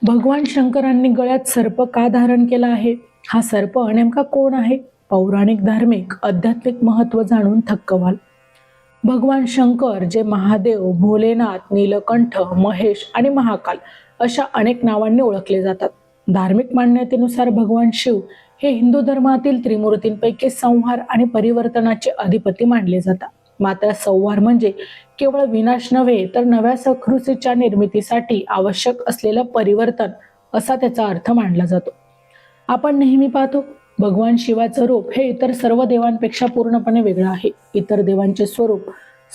भगवान शंकरांनी गळ्यात सर्प का धारण केला आहे? हा सर्प नेमका कोण आहे? पौराणिक, धार्मिक, आध्यात्मिक महत्व जाणून थक्क व्हाल. भगवान शंकर जे महादेव, भोलेनाथ, नीलकंठ, महेश आणि महाकाल अशा अनेक नावांनी ओळखले जातात. धार्मिक मान्यतेनुसार भगवान शिव हे हिंदू धर्मातील त्रिमूर्तींपैकी संहार आणि परिवर्तनाचे अधिपती मानले जातात. मात्र संहार म्हणजे केवळ विनाश नव्हे तर नव्या सकृतीच्या निर्मितीसाठी आवश्यक असलेलं परिवर्तन असा त्याचा अर्थ मानला जातो. आपण नेहमी पाहतो भगवान शिवाचं रूप हे इतर सर्व देवांपेक्षा पूर्णपणे वेगळं आहे. इतर देवांचे स्वरूप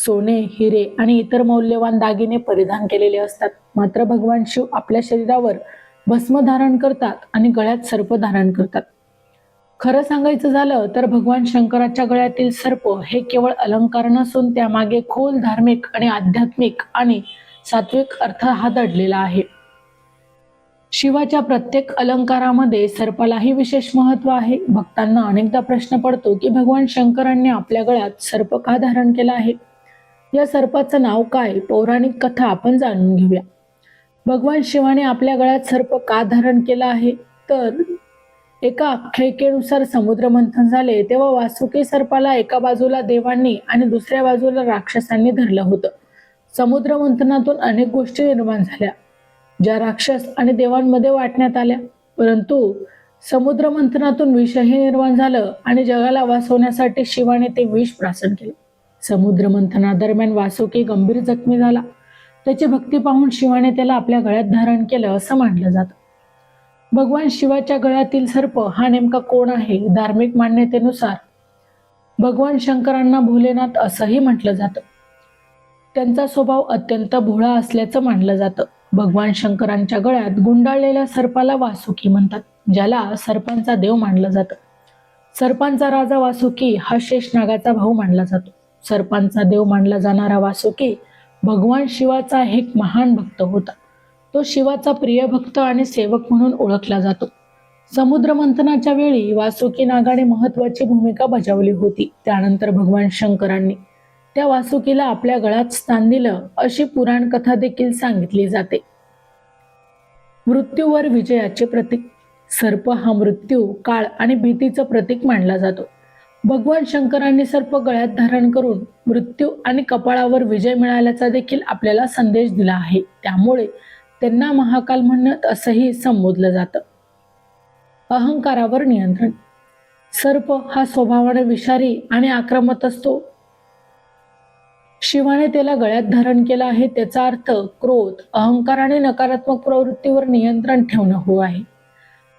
सोने, हिरे आणि इतर मौल्यवान दागिने परिधान केलेले असतात. मात्र भगवान शिव आपल्या शरीरावर भस्म धारण करतात आणि गळ्यात सर्प धारण करतात. खरं सांगायचं झालं तर भगवान शंकराच्या गळ्यातील सर्प हे केवळ अलंकार नसून त्यामागे खोल धार्मिक आणि आध्यात्मिक आणि सात्विक अर्थ हा दडलेला आहे. शिवाच्या प्रत्येक अलंकारामध्ये सर्पालाही विशेष महत्व आहे. भक्तांना अनेकदा प्रश्न पडतो की भगवान शंकरांनी आपल्या गळ्यात सर्प का धारण केला आहे? या सर्पाचं नाव काय? पौराणिक कथा आपण जाणून घेऊया. भगवान शिवाने आपल्या गळ्यात सर्प का धारण केला आहे? तर एका आख्यायिकेनुसार समुद्र मंथन झाले तेव्हा वासुकी सर्पाला एका बाजूला देवांनी आणि दुसऱ्या बाजूला राक्षसांनी धरलं होतं. समुद्र मंथनातून अनेक गोष्टी निर्माण झाल्या ज्या राक्षस आणि देवांमध्ये वाटण्यात आल्या. परंतु समुद्र मंथनातून विषही निर्माण झालं आणि जगाला वाचवण्यासाठी शिवाने ते विष प्राशन केले. समुद्र मंथनादरम्यान वासुकी गंभीर जखमी झाला. त्याची भक्ती पाहून शिवाने त्याला आपल्या गळ्यात धारण केलं असं मानलं जातं. भगवान शिवाच्या गळ्यातील सर्प हा नेमका कोण आहे? धार्मिक मान्यतेनुसार भगवान शंकरांना भोलेनाथ असंही म्हटलं जातं. त्यांचा स्वभाव अत्यंत भोळा असल्याचं मानलं जातं. भगवान शंकरांच्या गळ्यात गुंडाळलेल्या सर्पाला वासुकी म्हणतात, ज्याला सर्पांचा देव मानलं जातं. सर्पांचा राजा वासुकी हा शेषनागाचा भाऊ मानला जातो. सर्पांचा देव मानला जाणारा वासुकी भगवान शिवाचा एक महान भक्त होता. तो शिवाचा प्रिय भक्त आणि सेवक म्हणून ओळखला जातो. समुद्र मंथनाच्या वेळी वासुकी नागाने महत्वाची भूमिका बजावली होती. त्यानंतर भगवान शंकरांनी त्या वासुकीला आपल्या गळ्यात स्थान दिलं अशी पुराण कथा देखील सांगितली जाते. मृत्यूवर विजयाचे प्रतीक. सर्प हा मृत्यू, काळ आणि भीतीचं प्रतीक मानला जातो. भगवान शंकरांनी सर्प गळ्यात धारण करून मृत्यू आणि कपाळावर विजय मिळाल्याचा देखील आपल्याला संदेश दिला आहे. त्यामुळे त्यांना महाकाल म्हणत असंही संबोधलं जातं. अहंकारावर नियंत्रण. सर्प हा स्वभावाने विषारी आणि आक्रमक असतो. शिवाने त्याला गळ्यात धारण केला आहे. त्याचा अर्थ क्रोध, अहंकार आणि नकारात्मक प्रवृत्तीवर नियंत्रण ठेवणं हो आहे.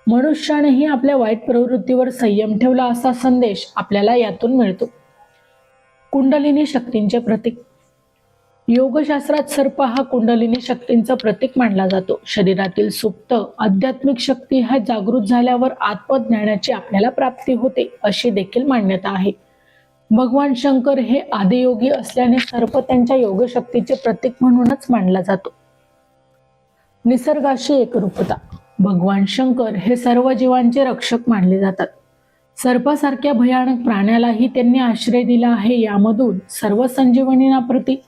मनुष्यानेही आपल्या वाईट प्रवृत्तीवर संयम ठेवला असा संदेश आपल्याला यातून मिळतो. कुंडलिनी शक्तींचे प्रतीक. योगशास्त्रात सर्प हा कुंडलिनी शक्तींचं प्रतीक मानला जातो. शरीरातील सुप्त आध्यात्मिक शक्ती ह्या जागृत झाल्यावर आत्मज्ञानाची आपल्याला प्राप्ती होते अशी देखील मान्यता आहे. भगवान शंकर हे आदियोगी असल्याने सर्प त्यांच्या योगशक्तीचे प्रतीक म्हणूनच मानला जातो. निसर्गाशी एकरूपता. भगवान शंकर हे सर्व जीवांचे रक्षक मानले जातात. सर्पासारख्या भयानक प्राण्यालाही त्यांनी आश्रय दिला आहे. यामधून सर्व संजीवनीना प्रती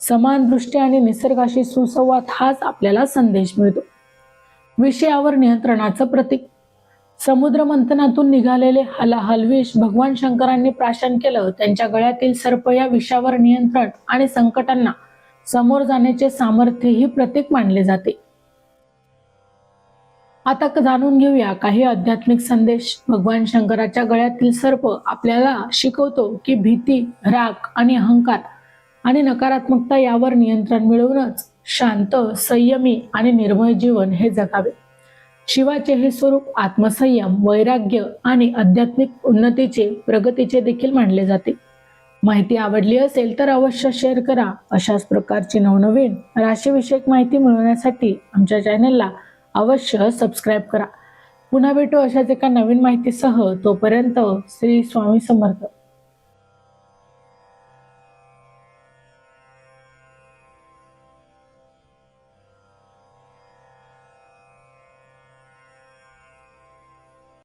समान दृष्टी आणि निसर्गाशी सुसंवाद हाच आपल्याला संदेश मिळतो. विषयावर नियंत्रणाचं प्रतीक. समुद्र मंथनातून निघालेले हलाहल विष भगवान शंकरांनी प्राशन केलं. त्यांच्या गळ्यातील सर्प या विषावर नियंत्रण आणि संकटांना समोर जाण्याचे सामर्थ्य ही प्रतीक मानले जाते. आता जाणून घेऊया काही आध्यात्मिक संदेश. भगवान शंकराच्या गळ्यातील सर्प आपल्याला शिकवतो की भीती, राग आणि अहंकार आणि नकारात्मकता यावर नियंत्रण मिळवूनच शांत, संयमी आणि निर्भय जीवन हे जगावे. शिवाचे हे स्वरूप आत्मसंयम, वैराग्य आणि आध्यात्मिक उन्नतीचे, प्रगतीचे देखील मानले जाते. माहिती आवडली असेल तर अवश्य शेअर करा. अशाच प्रकारची नवनवीन राशीविषयक माहिती मिळवण्यासाठी आमच्या चॅनलला अवश्य सबस्क्राईब करा. पुन्हा भेटू अशाच एका नवीन माहितीसह. तोपर्यंत श्री स्वामी समर्थ.